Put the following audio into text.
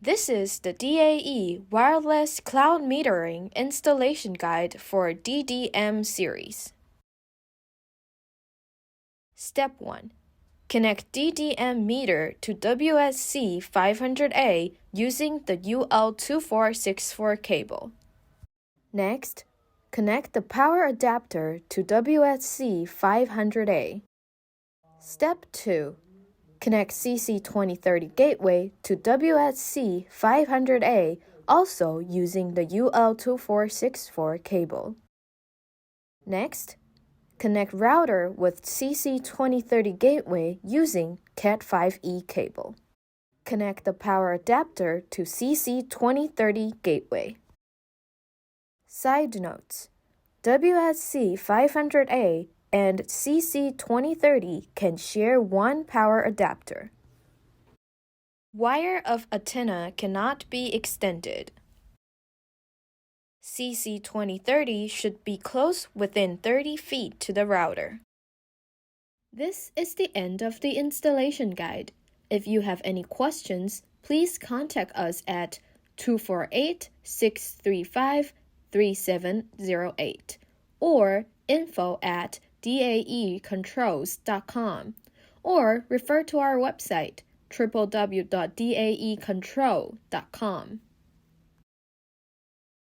This is the DAE Wireless Cloud Metering Installation Guide for DDM series. Step 1. Connect DDM meter to WSC500A using the UL2464 cable. Next, connect the power adapter to WSC500A. Step 2. Connect CC2030 Gateway to WSC500A also using the UL2464 cable. Next, connect router with CC2030 Gateway using Cat5e cable. Connect the power adapter to CC2030 Gateway. Side notes: WSC500A and CC2030 can share one power adapter. Wire of antenna cannot be extended. CC2030 should be close within 30 feet to the router. This is the end of the installation guide. If you have any questions, please contact us at 248-635-3708 or info@daecontrols.com, or refer to our website www.daecontrol.com.